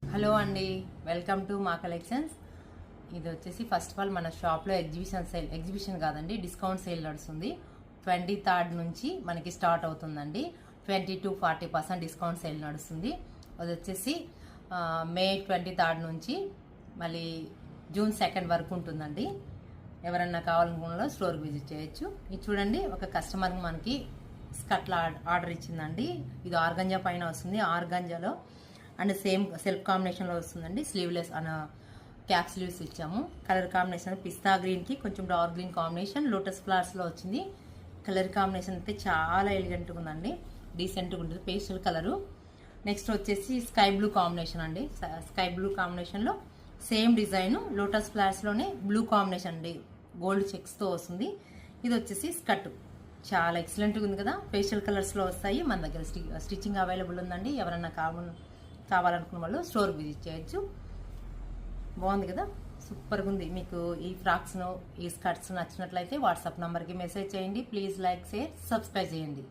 Hello అండి, welcome to మా collections. ఇది వచ్చేసి ఫస్ట్ ఆఫ్ ఆల్ మన షాప్లో ఎగ్జిబిషన్ కాదండి, డిస్కౌంట్ సేల్ నడుస్తుంది. 23rd నుంచి మనకి స్టార్ట్ అవుతుందండి. 20 to 40% డిస్కౌంట్ సేల్ నడుస్తుంది. అది వచ్చేసి మే 23rd నుంచి మళ్ళీ జూన్ 2nd వరకు ఉంటుందండి. ఎవరన్నా కావాలనుకున్న స్టోర్ విజిట్ చేయొచ్చు. ఇది చూడండి, ఒక కస్టమర్ మనకి స్కర్ట్ల ఆర్డర్ ఇచ్చిందండి. ఇది ఆర్గంజా పైన వస్తుంది, ఆర్గంజాలో అండ్ సేమ్ సెల్ఫ్ కాంబినేషన్లో వస్తుందండి. స్లీవ్లెస్ అన్న క్యాప్ స్లీవ్స్ ఇచ్చాము. కలర్ కాంబినేషన్ పిస్తా గ్రీన్కి కొంచెం డార్క్ గ్రీన్ కాంబినేషన్, లోటస్ ఫ్లవర్స్లో వచ్చింది. కలర్ కాంబినేషన్ అయితే చాలా ఎలిగెంట్గా ఉందండి, డీసెంట్గా ఉంటుంది, పేస్టల్ కలరు. నెక్స్ట్ వచ్చేసి స్కై బ్లూ కాంబినేషన్ అండి. స్కై బ్లూ కాంబినేషన్లో సేమ్ డిజైన్ లోటస్ ఫ్లవర్స్లోనే బ్లూ కాంబినేషన్ అండి, గోల్డ్ చెక్స్తో వస్తుంది. ఇది వచ్చేసి స్కర్ట్ చాలా ఎక్సలెంట్గా ఉంది కదా, పేస్టల్ కలర్స్లో వస్తాయి. మన దగ్గర స్టిచ్చింగ్ అవైలబుల్ ఉందండి. ఎవరన్నా కావాలనుకున్న వాళ్ళు స్టోర్ విజిట్ చేయొచ్చు. బాగుంది కదా, సూపర్గా ఉంది. మీకు ఈ ఫ్రాక్స్ను ఈ స్కర్ట్స్ నచ్చినట్లయితే వాట్సాప్ నంబర్కి మెసేజ్ చేయండి. ప్లీజ్ లైక్, షేర్, సబ్స్క్రైబ్ చేయండి.